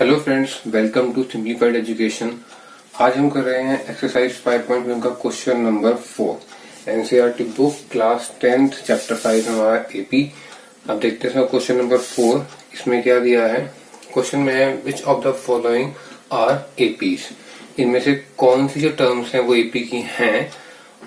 Hello friends, welcome to simplified education. आज हम कर रहे हैं एक्सरसाइज 5.1 का question number 4 NCERT book class 10th chapter 5 हमारा एपी। अब देखते हैं क्वेश्चन नंबर 4। इसमें क्या दिया है? क्वेश्चन में है which of the following are APs. इनमें से कौन सी जो टर्म्स हैं वो एपी की हैं,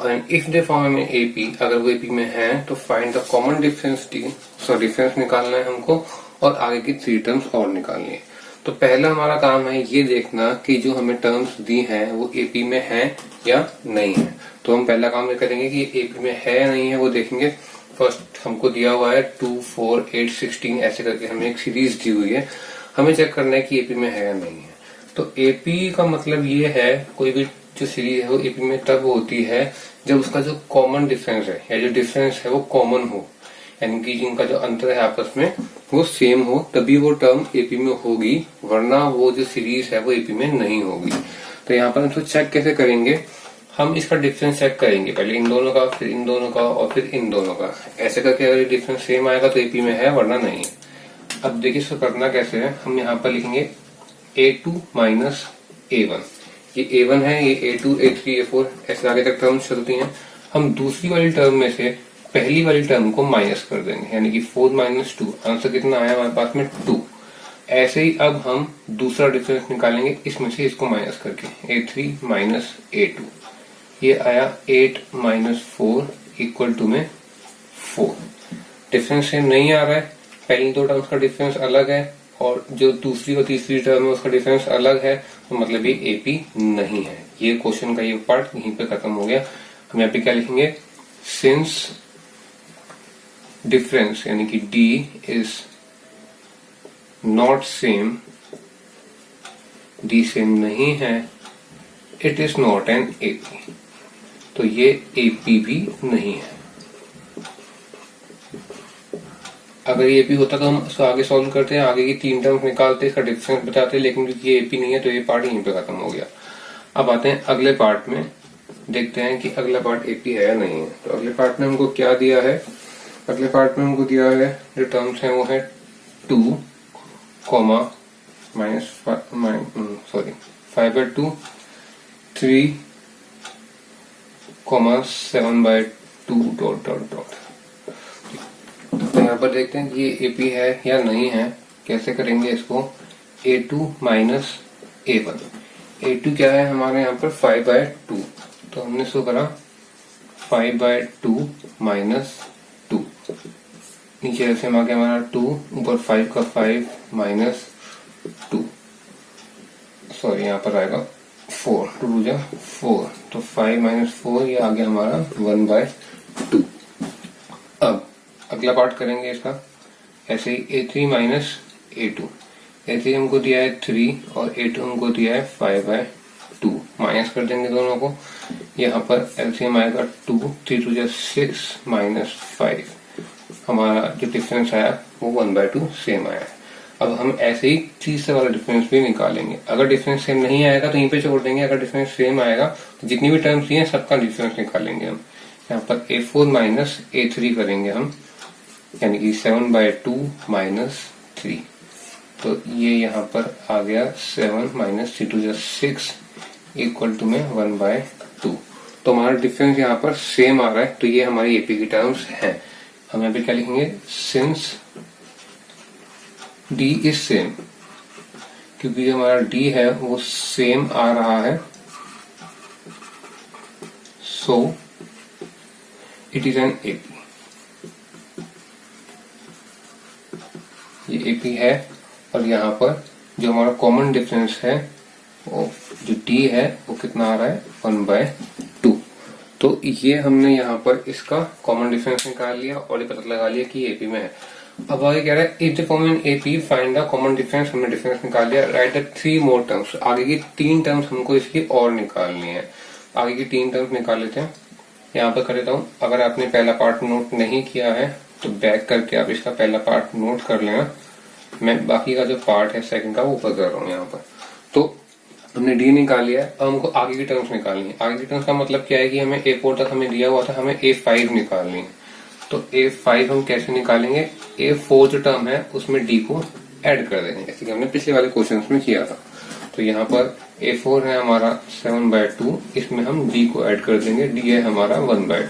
एंड इफ दे फॉर्म में एपी, अगर वो एपी में है तो find the common difference difference निकालना है हमको और आगे की 3 टर्म्स और निकालनी है। तो पहला हमारा काम है ये देखना कि जो हमें टर्म्स दी हैं वो एपी में है या नहीं है। तो हम पहला काम ये करेंगे कि एपी में है या नहीं है वो देखेंगे। फर्स्ट हमको दिया हुआ है 2, 4, 8, 16 ऐसे करके हमें एक सीरीज दी हुई है। हमें चेक करना है कि एपी में है या नहीं है। तो एपी का मतलब ये है कोई भी जो सीरीज है वो एपी में तब होती है जब उसका जो कॉमन डिफरेंस है या जो डिफरेंस है वो कॉमन हो, यानी कि जिनका जो अंतर है आपस में वो सेम हो, तभी वो टर्म एपी में होगी, वरना वो जो सीरीज है वो एपी में नहीं होगी। तो यहाँ पर हम इसको चेक कैसे करेंगे? हम इसका डिफरेंस चेक करेंगे, पहले इन दोनों का, फिर इन दोनों का और फिर इन दोनों का। ऐसे करके अगर डिफरेंस सेम आएगा तो एपी में है, वरना नहीं है। अब देखिए इसको करना कैसे है। हम यहाँ पर लिखेंगे A2 माइनस A1। ये A1 है, ये A2, A3, A4 ऐसे आगे तक टर्म्स चलती हैं। हम दूसरी वाली टर्म में से पहली वाली टर्म को माइनस कर देंगे, यानी कि 4 माइनस 2। आंसर कितना आया हमारे पास में? 2। ऐसे ही अब हम दूसरा डिफरेंस निकालेंगे इसमें से इसको माइनस करके, A3 माइनस A2। ये आया 8 माइनस 4 इक्वल टू में 4। डिफरेंस सेम नहीं आ रहा है, पहली 2 टर्म्स का डिफरेंस अलग है और जो दूसरी और तीसरी टर्म है उसका डिफरेंस अलग है, तो मतलब ये एपी नहीं है। ये क्वेश्चन का ये पार्ट यहीं पे खत्म हो गया। हम यहाँ पे क्या लिखेंगे? सिंस डिफरेंस यानी कि D is not same, D same नहीं है, it is not an AP. तो ये एपी भी नहीं है। अगर ये एपी होता तो हम इसको आगे सॉल्व करते हैं, आगे की 3 टर्म्स निकालते, इसका डिफरेंस बताते, लेकिन क्योंकि ये एपी नहीं है तो ये पार्ट यहीं पे खत्म हो गया। अब आते हैं अगले पार्ट में, देखते हैं कि अगला पार्ट एपी है या नहीं है। तो अगले पार्ट में हमको क्या दिया है? अगले पार्ट में हमको दिया है जो टर्म्स हैं वो है 2, माइनस 5/2, 3, 7/2 डॉट डॉट डॉट। तो यहाँ पर देखते हैं कि ये एपी है या नहीं है। कैसे करेंगे इसको? A2 minus A1। A2 क्या है हमारे यहाँ पर? 5/2। तो हमने इसको करा 5/2 माइनस 2। नीचे ऐसे में आ गया हमारा 2, ऊपर 5 का 5 माइनस 2, सॉरी यहाँ पर आएगा 4, 2 जा 4, तो 5 माइनस 4 ये आ गया हमारा 1/2। अब अगला पार्ट करेंगे इसका ऐसे ही। A3 minus A2। A3 हमको दिया है 3 और A2 हमको दिया है 5/2। माइनस कर देंगे दोनों को। यहाँ पर एलसीएम आएगा 2, 3 2 6 माइनस 5। हमारा जो डिफरेंस आया वो 1/2 सेम आया। अब हम ऐसे ही तीसरे वाला डिफरेंस भी निकालेंगे। अगर डिफरेंस सेम नहीं आएगा तो यहीं पे छोड़ देंगे, अगर डिफरेंस सेम आएगा तो जितनी भी टर्म्स हैं सबका डिफरेंस निकालेंगे हम। यहाँ पर A4 माइनस A3 करेंगे हम, यानी कि 7/2 माइनस 3। तो ये यहाँ पर आ गया 7 माइनस 3 2 6 इक्वल टू में 1/2। तो हमारा डिफरेंस यहाँ पर सेम आ रहा है, तो ये हमारी एपी की टर्म्स हैं। हम यहाँ पे क्या लिखेंगे? सिंस D इज सेम, क्योंकि जो हमारा D है वो सेम आ रहा है, so it is an AP. ये एपी है और यहाँ पर जो हमारा कॉमन डिफरेंस है वो जो D है वो कितना आ रहा है? 1/2। तो ये हमने यहाँ पर इसका कॉमन डिफरेंस निकाल लिया और ये पता लगा लिया कि एपी में है। अब आगे कह रहा है if the form in AP find the common difference. हमने डिफरेंस निकाल लिया, राइट द 3 मोर टर्म्स। आगे की 3 टर्म्स हमको इसकी और निकालनी है। आगे की 3 टर्म्स निकाल लेते हैं। यहाँ पर कर लेता हूँ। अगर आपने पहला पार्ट नोट नहीं किया है तो बैक करके आप इसका पहला पार्ट नोट कर लेना। मैं बाकी का जो पार्ट है सेकंड का वो ऊपर कर रहा हूँ यहाँ पर। तो हमने D निकाल लिया। अब हमको आगे की टर्म्स निकालनी है। आगे की टर्म्स का मतलब क्या है कि हमें A4 तक हमें दिया हुआ था, हमें A5 निकालनी है। तो A5 हम कैसे निकालेंगे? A4 जो टर्म है उसमें D को ऐड कर देंगे, जैसे कि हमने पिछले वाले क्वेश्चन में किया था। तो यहाँ पर A4 है हमारा 7/2, इसमें हम D को ऐड कर देंगे, D है हमारा 1/2।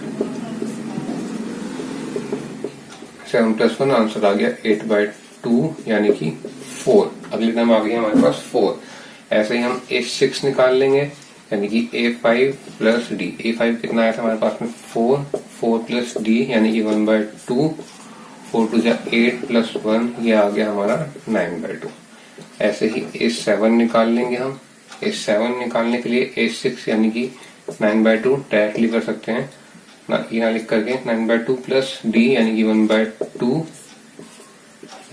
7 + 1 आंसर आ गया 8/2 यानी कि 4। अगली टर्म आ गई हमारे पास 4। ऐसे ही हम A6 निकाल लेंगे यानी कि A5 + D। A5 कितना आया था हमारे पास में 4 + D यानी कि 1/2। 4 × 2 = 8 + 1 ये आ गया हमारा 9/2। ऐसे ही A7 निकाल लेंगे हम। A7 निकालने के लिए A6 यानी कि 9/2 डायरेक्टली कर सकते हैं ना, यहाँ लिख करके 9/2 + D यानी कि 1/2।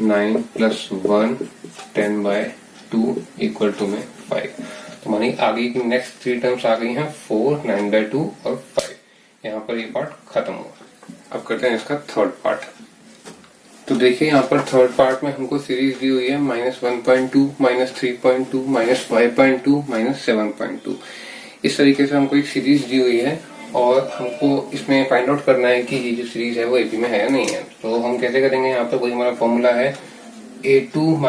9 + 1 10/2 = में 5। तो मानी आगे की नेक्स्ट 3 टर्म्स आ गई हैं 4, 9/2 और 5। यहाँ पर ये पार्ट खत्म हुआ। अब करते हैं इसका थर्ड पार्ट। तो देखिए यहाँ पर थर्ड पार्ट में हमको सीरीज दी हुई है -1.2, -3.2, -5.2, -7.2। इस तरीके से हमको एक सीरीज दी हुई है और हमको इसमें फाइंड आउट करना है कि ये जो सीरीज है वो एपी में है या नहीं है। तो हम कैसे करेंगे, यहाँ पर वही हमारा फॉर्मूला है A2 -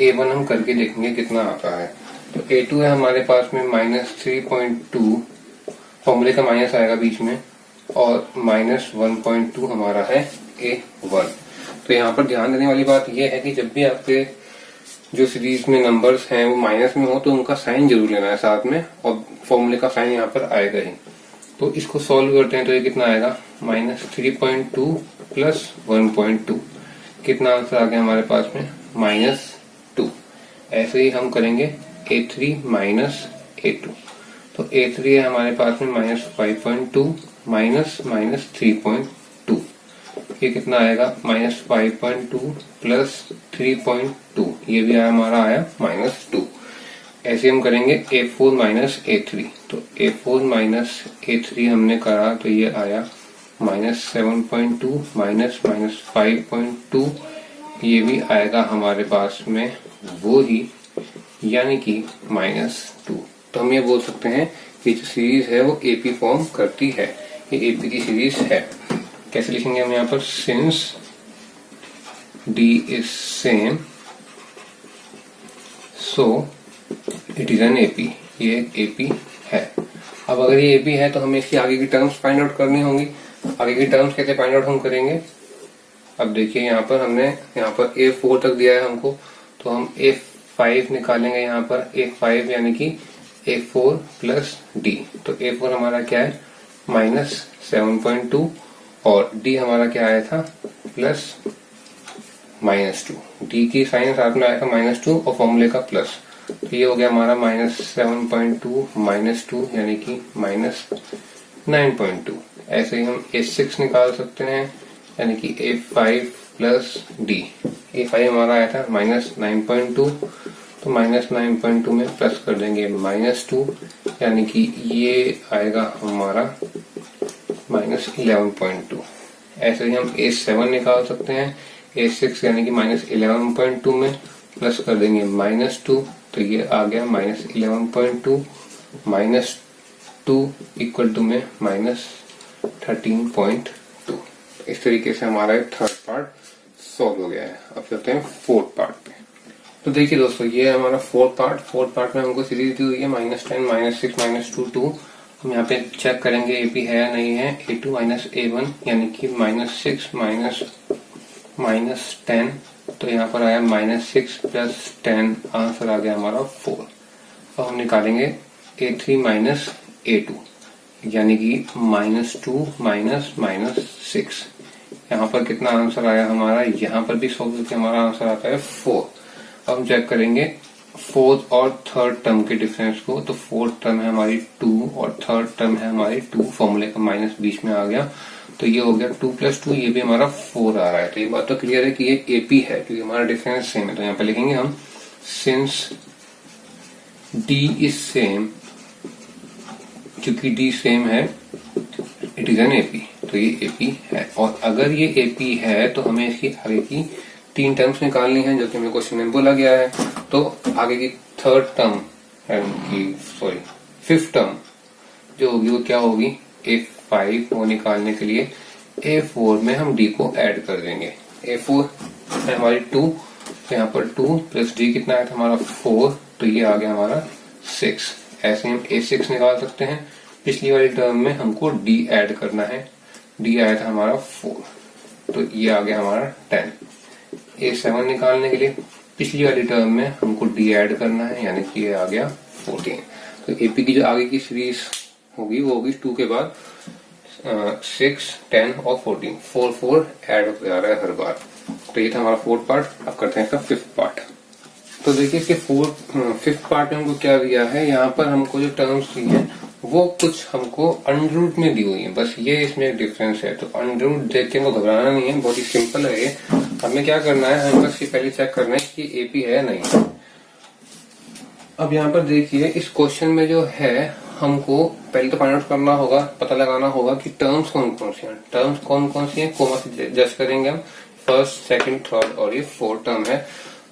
A1 हम करके देखेंगे कितना आता है। तो A2 है हमारे पास में -3.2, फॉर्मूले का माइनस आएगा बीच में, और -1.2 हमारा है A1। तो यहाँ पर ध्यान देने वाली बात यह है कि जब भी आपके जो सीरीज में नंबर्स हैं वो माइनस में हो तो उनका साइन जरूर लेना है साथ में, और फॉर्मूले का साइन यहाँ पर आएगा ही। तो इसको सॉल्व करते हैं तो ये कितना आएगा -3.2 + 1.2। कितना आंसर आ गया हमारे पास में -2। ऐसे ही हम करेंगे A3 - A2। तो A3 है हमारे पास में -5.2 -3.2। ये कितना आएगा -5.2 + 3.2, ये भी हमारा आया -2। ऐसे हम करेंगे A4 - A3। तो A4 - A3 हमने करा तो ये आया -7.2 -5.2, ये भी आएगा हमारे पास में वो ही यानी कि -2। तो हम ये बोल सकते हैं कि जो सीरीज है वो एपी फॉर्म करती है, ये एपी की सीरीज है। कैसे लिखेंगे हम यहाँ पर, since D is same so it is an AP। ये AP है। अब अगर ये AP है तो हमें इसकी आगे की टर्म्स फाइंड आउट करनी होंगी। आगे की टर्म्स कैसे फाइंड आउट हम करेंगे, अब देखिए यहाँ पर हमने यहाँ पर A4 तक दिया है हमको, तो हम A5 निकालेंगे यहाँ पर। A5 यानी कि A4 + D। तो A4 हमारा क्या है -7.2 और D हमारा क्या आया था +-2। D की साइन साथ में आया था -2 और फॉर्मूले का प्लस, तो ये हो गया हमारा -7.2 -2 यानी कि -9.2। ऐसे ही हम A6 निकाल सकते हैं यानी कि A5 + D। A5 हमारा आया था -9.2, तो -9.2 में प्लस कर देंगे -2 यानी कि ये आएगा हमारा -11.2। ऐसे ही हम A7 निकाल सकते हैं। A6 यानी कि -11.2 में प्लस कर देंगे -2, तो ये आ गया -11.2 -2 = में -13.2। इस तरीके से हमारा थर्ड पार्ट सॉल्व हो गया है। अब चलते हैं फोर्थ पार्ट पे। तो देखिए दोस्तों, ये है हमारा फोर्थ पार्ट में हमको सीरीज दी हुई है -10 -6 -2 2। हम यहाँ पे चेक करेंगे एपी है या नहीं है। A2 - A1 यानी कि -6 -10, तो यहाँ पर आया -6 + 10, आंसर आ गया हमारा 4। अब हम निकालेंगे A3 - A2 यानी कि -2 -6। यहाँ पर कितना आंसर आया हमारा, यहाँ पर भी सॉल्व करके हमारा आंसर आता है 4। अब हम चेक करेंगे फोर्थ और थर्ड टर्म के डिफरेंस को। तो फोर्थ टर्म है हमारी 2 और थर्ड टर्म है हमारी 2, फॉर्मूले का माइनस बीच में आ गया, तो ये हो गया 2 + 2, ये भी हमारा 4 आ रहा है। तो ये बात तो क्लियर है कि ये एपी है क्योंकि हमारा डिफरेंस सेम है। तो यहाँ पे लिखेंगे हम सिंस D is same, क्योंकि D सेम है, इट इज एन एपी, तो ये एपी है। और अगर ये एपी है तो हमें इसकी आगे की 3 टर्म्स निकालनी है जो कि हमें क्वेश्चन में बोला गया है। तो आगे की थर्ड टर्म फिफ्थ टर्म जो होगी वो क्या होगी, A5 वो निकालने के लिए A4 में हम D को ऐड कर देंगे। A4 है हमारी 2, तो यहाँ पर 2 प्लस डी कितना आया था हमारा 4, तो ये आ गया हमारा 6। ऐसे हम A6 निकाल सकते हैं। पिछली वाली टर्म में हमको डी ऐड करना है, डी आया था हमारा 4, तो ये आ गया हमारा 10। A7 निकालने के लिए पिछली वाली टर्म में हमको डी ऐड करना है, यानी कि ये आ गया 14। तो एपी की जो आगे की सीरीज होगी वो होगी 2 के बाद 6, 10 और 14, 4 ऐड हो जा रहा है हर बार। तो ये था हमारा 4th पार्ट। अब करते हैं इसका 5th पार्ट। तो देखिए इसके 5th पार्ट में हमको क्या दिया है, यहाँ पर हमको जो टर्म्स दी है वो कुछ हमको अंडर रूट में दी हुई है, बस ये इसमें एक डिफरेंस है। तो अंडर रूट देख के हमको घबराना नहीं है, बहुत ही सिंपल है ये। हमें क्या करना है, हमें बस ये पहले चेक करना है कि एपी है नहीं। अब यहाँ पर देखिए इस क्वेश्चन में जो है हमको पहले तो फाइंड आउट करना होगा, पता लगाना होगा कि टर्म्स कौन कौन सी हैं। टर्म्स कौन कौन सी हैं, कोमा से जज करेंगे हम। फर्स्ट, सेकंड, थर्ड और ये 4th टर्म है।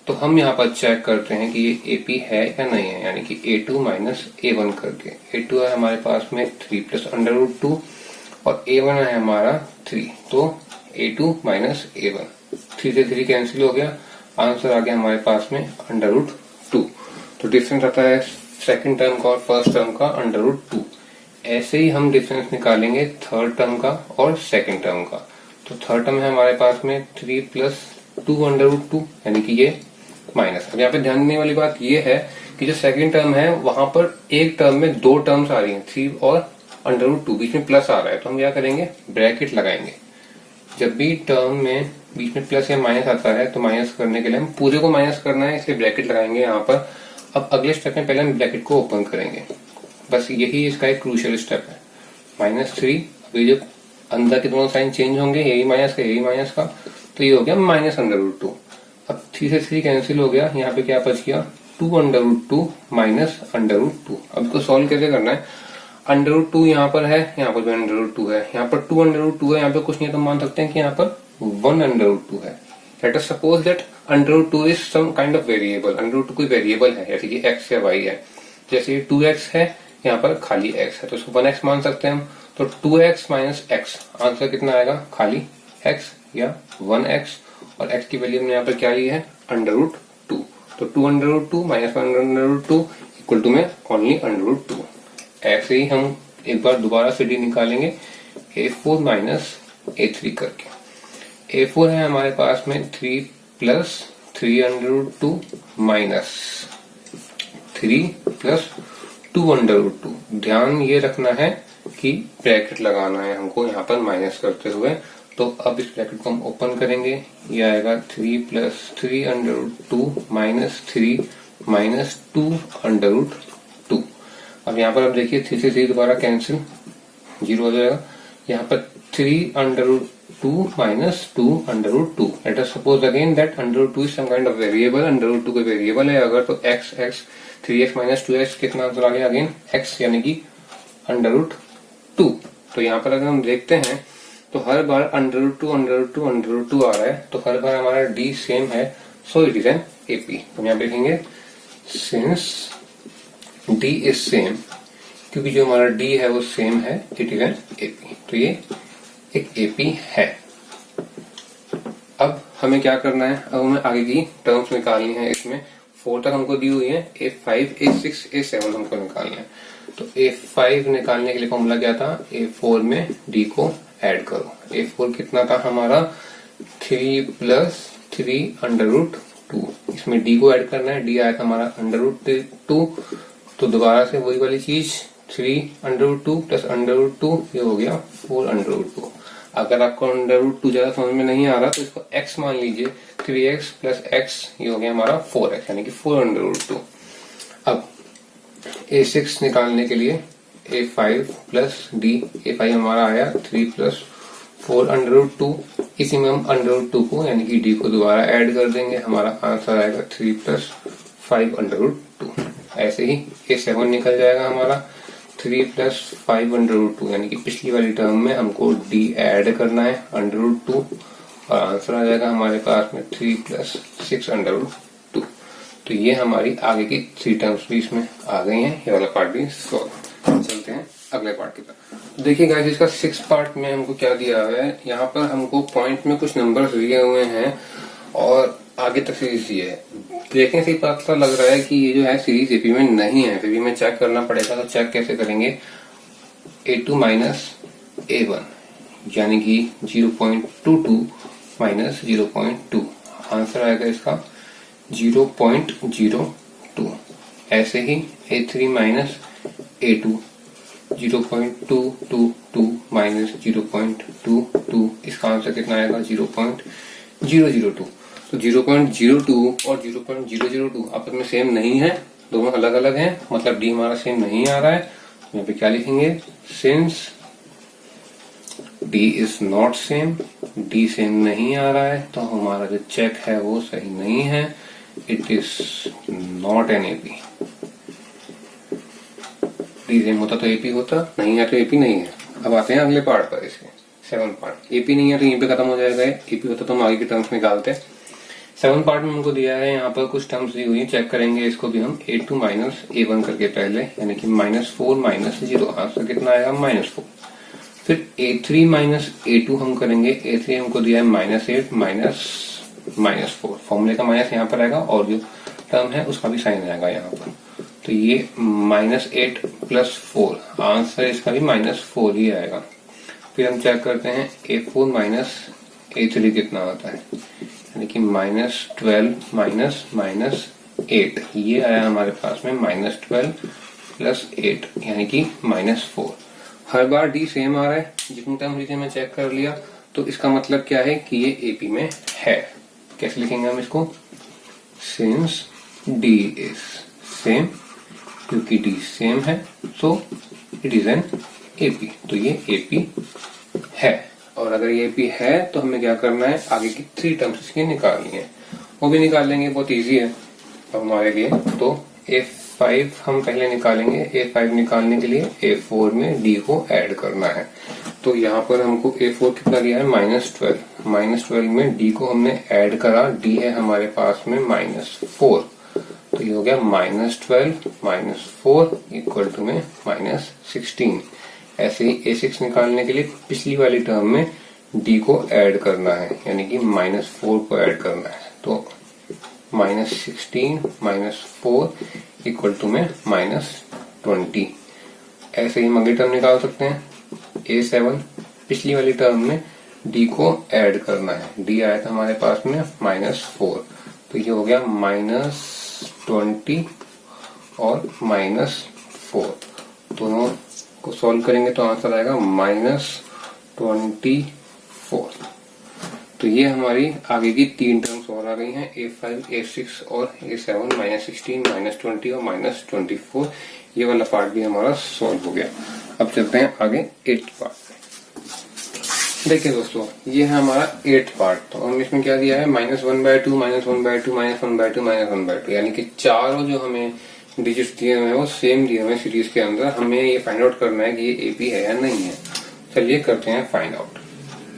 तो हम यहाँ पर चेक करते हैं कि ये एपी है या नहीं है, यानी कि A2 माइनस A1 करके। A2 है हमारे पास में 3 प्लस अंडर रूट 2 और A1 है हमारा 3, तो A2 माइनस A1, 3 से 3 कैंसिल हो गया, आंसर आ गया हमारे पास में अंडर रूट 2। तो डिफरेंस आता है सेकंड टर्म का और फर्स्ट टर्म का अंडर रूट 2। ऐसे ही हम डिफरेंस निकालेंगे थर्ड टर्म का और सेकंड टर्म का। तो थर्ड टर्म है हमारे पास में 3 प्लस 2 अंडर रूट 2, यानी कि ये माइनस। अब यहाँ पे ध्यान देने वाली बात ये है कि जो सेकंड टर्म है वहां पर एक टर्म में 2 टर्म्स आ रही हैं, 3 और अंडर रूट 2, बीच में प्लस आ रहा है। तो हम क्या करेंगे, ब्रैकेट लगाएंगे। जब भी टर्म में बीच में प्लस या माइनस आता है तो माइनस करने के लिए हम पूरे को माइनस करना है, इसलिए ब्रैकेट लगाएंगे यहाँ पर। अब अगले स्टेप में पहले हम ब्रैकेट को ओपन करेंगे, बस यही इसका एक क्रूशियल स्टेप है। -3, अभी जब अंदर के दोनों साइन चेंज होंगे, यही माइनस का यही माइनस का, तो ये हो गया माइनस अंडर रूट 2। अब 3 से 3 कैंसिल हो गया, यहाँ पे क्या बच गया 2 under root 2 minus under root 2। अब इसको सॉल्व कैसे करना है, अंडर रूट 2 यहाँ पर है, यहाँ पर भी अंडर रूट 2 है, यहाँ पर 2 अंडर रूट 2 है, यहाँ पे कुछ नहीं तो मान सकते हैं कि यहाँ पर 1 अंडर रूट 2 है। Let us suppose that under root 2 is some kind of variable. Under root 2 कोई वेरिएबल है, जैसे कि x या y है। जैसे 2x है, यहाँ पर खाली x है, तो इसको 1x मान सकते हैं हम। तो 2x माइनस x, आंसर कितना आएगा, खाली x या 1x, और x की वैल्यू हमने यहाँ पर क्या ली है, अंडर रूट 2। तो 2 under root 2 minus 1 under root 2 equal to में ओनली अंडर रूट 2। ऐसे ही हम एक बार दोबारा से डी निकालेंगे, A4 माइनस A3 करके। A4 है हमारे पास में 3 plus 3 under root 2 minus 3 plus 2 under root 2। ध्यान ये रखना है कि ब्रैकेट लगाना है हमको यहाँ पर माइनस करते हुए। तो अब इस ब्रैकेट को हम ओपन करेंगे, ये आएगा 3 plus 3 under root 2 minus 3 minus 2 under root 2। अब यहाँ पर आप देखिए 3 से 3 दोबारा कैंसिल, 0 हो जाएगा। यहाँ पर 3 under root 2 minus 2 under root 2। Let us suppose again that under root 2 is some kind of variable. Under root 2 कोई वेरिएबल है अगर, तो x 3x माइनस 2x कितना आंसर आ गया, अगेन x, यानी कि अंडर रूट 2। तो यहाँ पर अगर हम देखते हैं तो हर बार under root 2 under root 2 under root 2 आ रहा है, तो हर बार हमारा d सेम है, so it is an AP. तो यहाँ देखेंगे सिंस d इज सेम, क्योंकि जो हमारा d है वो सेम है, इट इज एन एपी। तो ये एक एपी है। अब हमें क्या करना है, अब हमें आगे की टर्म्स निकालनी है। इसमें 4 तक हमको दी हुई है, A5, A6, A7 हमको निकालना है। तो A5 निकालने के लिए फॉर्मूला क्या था, A4 में D को ऐड करो। A4 कितना था हमारा, 3 प्लस 3 अंडर रूट 2, इसमें D को ऐड करना है, D आया था हमारा अंडर रूट 2। तो दोबारा से वही वाली चीज, 3 under root 2 plus under root 2, ये हो गया 4 अंडर रूट 2। अगर आपको अंडर रूट 2 ज्यादा समझ में नहीं आ रहा तो इसको x मान लीजिए, 3x प्लस x, ये हो गया हमारा 4x, यानी कि 4 अंडर रूट 2। अब A6 निकालने के लिए A5 प्लस D, A5 हमारा आया 3 प्लस 4 अंडर रूट 2, इसी में हम अंडर रूट 2 को यानी कि D को दोबारा ऐड कर देंगे, हमारा आंसर आएगा 3 प्लस 5 अंडर रूट 2। ऐसे ही A7 निकल जाएगा हमारा 3 प्लस 5 अंडर रूट 2, यानी कि पिछली वाली टर्म में हमको D ऐड करना है अंडर रूट 2, और आंसर आ जाएगा हमारे पास में 3 प्लस 6 अंडर रूट 2। तो ये हमारी आगे की 3 टर्म्स भी इसमें आ गई हैं। ये वाला पार्ट भी सॉल्व। चलते हैं अगले पार्ट की तरफ। देखिए गाइस, इसका 6 पार्ट में हमको क्या दिया हुआ है, यहाँ पर हमको पॉइंट में कुछ नंबर्स दिए हुए हैं और आगे तक सीरीज दी है। देखने से ही पता लग रहा है कि ये जो है सीरीज एपी में नहीं है, फिर भी हमें चेक करना पड़ेगा। तो चेक कैसे करेंगे, A2 माइनस A1 यानी कि 0.22 माइनस 0.2, आंसर आएगा इसका 0.02। ऐसे ही A3 माइनस A2 0.222 माइनस 0.22, इसका आंसर कितना आएगा 0.002। तो 0.02 और 0.002 आपस में सेम नहीं है, दोनों अलग अलग हैं, मतलब डी हमारा सेम नहीं आ रहा है। यहाँ पे क्या लिखेंगे, since D is not same, D same नहीं आ रहा है तो हमारा जो चेक है वो सही नहीं है, it is not an AP. D same होता तो एपी होता, नहीं है तो एपी नहीं है। अब आते हैं अगले पार्ट पर, इसके 7 पार्ट। एपी नहीं है तो यहीं पे खत्म हो जाएगा, एपी होता तो हम आगे के टर्म्स निकालते। 7 पार्ट में हमको दिया है, यहाँ पर कुछ टर्म्स दी हुई है, चेक करेंगे इसको भी हम। A2 माइनस A1 करके पहले, यानी कि -4 माइनस 0, आंसर कितना आएगा -4। फिर A3 माइनस A2 हम करेंगे, A3 हमको दिया है -8 माइनस 4, फॉर्मूले का माइनस यहाँ पर आएगा और जो टर्म है उसका भी साइन आएगा यहाँ पर। तो ये -8 प्लस 4, आंसर इसका भी -4 ही आएगा। फिर हम चेक करते हैं A4 माइनस A3 कितना आता है, यानी कि -12 माइनस 8, ये आया हमारे पास में -12 प्लस 8 यानी कि -4। हर बार डी सेम आ रहा है, जितने टाइम रीजन में चेक कर लिया, तो इसका मतलब क्या है कि ये एपी में है। कैसे लिखेंगे हम इसको, सिंस डी इज सेम, क्योंकि डी सेम है so it is an AP, तो ये एपी है। और अगर ये एपी है तो हमें क्या करना है, आगे की 3 टर्म्स इसकी निकालनी है, वो भी निकाल लेंगे, बहुत इजी है हमारे लिए। तो A5 हम पहले निकालेंगे। A5 निकालने के लिए A4 में D को ऐड करना है। तो यहाँ पर हमको A4 कितना दिया है, -12 में D को हमने ऐड करा, D है हमारे पास में -4, तो ये हो गया -12 -4 इक्वल टू में -16। ऐसे ही A6 निकालने के लिए पिछली वाली टर्म में D को ऐड करना है, यानी कि -4 को ऐड करना है, तो -16 -4 इक्वल टू में -20। ऐसे ही हम अगली टर्म निकाल सकते हैं। A7 पिछली वाली टर्म में D को ऐड करना है, D आया था हमारे पास में -4, तो ये हो गया -20 और -4, दोनों को सॉल्व करेंगे तो आंसर आएगा -24। तो ये हमारी आगे की 3 टर्म्स और आ गई हैं, A5 A6 और A7, -16 -20 और -24। ये वाला पार्ट भी हमारा सॉल्व हो गया। अब चलते हैं आगे 8th पार्ट। देखिए दोस्तों, ये है हमारा 8th पार्ट। तो हम इसमें क्या दिया है, -1/2 -1/2 -1/2 -1/2, यानी कि चारों जो हमें डिजिट्स दिए हुए हैं वो सेम दिए हुए हैं सीरीज के अंदर। हमें ये फाइंड आउट करना है कि ये एपी है या नहीं है। चलिए करते हैं फाइंड आउट।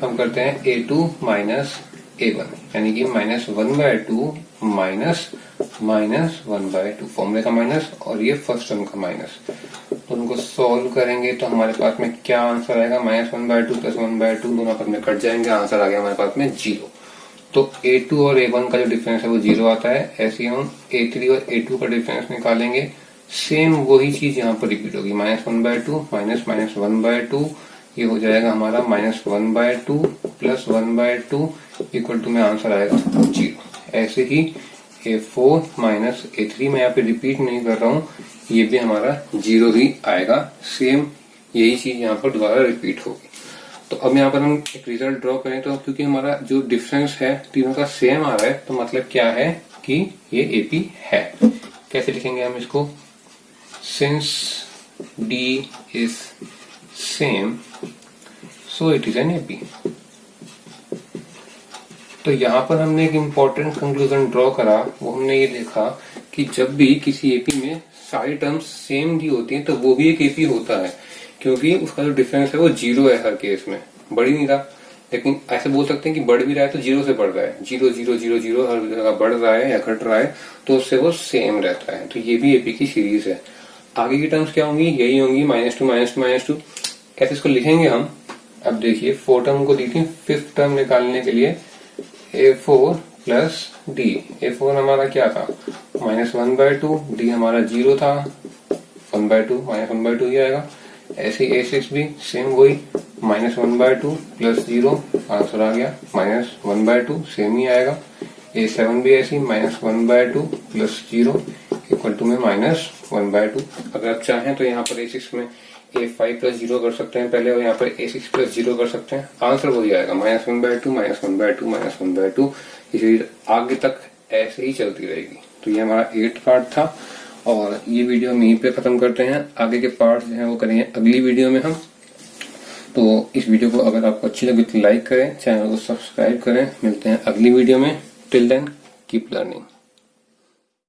हम करते हैं A2 माइनस A1, यानी कि -1/2 -1/2, फॉर्मूले का माइनस और ये फर्स्ट टर्म का माइनस। तो उनको सॉल्व करेंगे तो हमारे पास में क्या आंसर आएगा, -1/2 + 1/2, दोनों आपस में कट जाएंगे, आंसर आ गया हमारे पास में 0। तो A2 और A1 का जो डिफरेंस है वो 0 आता है। ऐसे ही हम A3 और A2 का डिफरेंस निकालेंगे, सेम वही चीज यहाँ पर रिपीट होगी, -1/2 -1/2, ये हो जाएगा हमारा -1/2 + 1/2 इक्वल टू में आंसर आएगा 0। ऐसे ही A4 माइनस A3 में यहाँ पे रिपीट नहीं कर रहा हूँ, ये भी हमारा 0 ही आएगा, सेम यही चीज यहाँ पर दोबारा रिपीट होगी। तो अब यहाँ पर हम एक रिजल्ट ड्रॉ करें, तो क्योंकि हमारा जो डिफरेंस है तीनों का सेम आ रहा है, तो मतलब क्या है कि ये एपी है। कैसे लिखेंगे हम इसको, since D is same so it is an AP. तो यहाँ पर हमने एक इम्पोर्टेंट कंक्लूजन ड्रॉ करा, वो हमने ये देखा कि जब भी किसी एपी में सारी टर्म्स सेम दी होती हैं तो वो भी एक एपी होता है, क्योंकि उसका जो डिफरेंस है वो 0 है हर केस में, बढ़ ही नहीं रहा। लेकिन ऐसे बोल सकते हैं कि बढ़ भी रहा है तो 0 से बढ़ रहा है, 0 0 0 0 हर जगह बढ़ रहा है या घट रहा है, तो उससे वो सेम रहता है। तो ये भी एपी की सीरीज है। आगे की टर्म्स क्या होंगी, यही होंगी -2 -2 कैसे इसको लिखेंगे हम। अब देखिए 4 टर्म को दी थी, 5th टर्म निकालने के लिए A4 प्लस डी। A4 हमारा क्या था, -1/2, डी हमारा 0 था, 1/2 -1/2 ही आएगा। ऐसे A6 भी सेम वही, -1/2 प्लस 0, आंसर आ गया -1/2, सेम ही आएगा। A7 भी ऐसी, -1/2 प्लस 0 इक्वल टू में -1/2। अगर आप चाहें तो यहाँ पर A6 में A5 प्लस 0 कर सकते हैं पहले, और यहाँ पर A6 प्लस 0 कर सकते हैं, आंसर वही आएगा -1/2 -1/2 -1/2। इसी आगे तक ऐसे ही चलती रहेगी। तो ये हमारा 8th पार्ट था, और ये वीडियो हम यहीं पे खत्म करते हैं। आगे के पार्ट जो है वो करेंगे अगली वीडियो में हम। तो इस वीडियो को अगर आपको अच्छी लगे तो लाइक करें, चैनल को सब्सक्राइब करें। मिलते हैं अगली वीडियो में। Till then keep learning.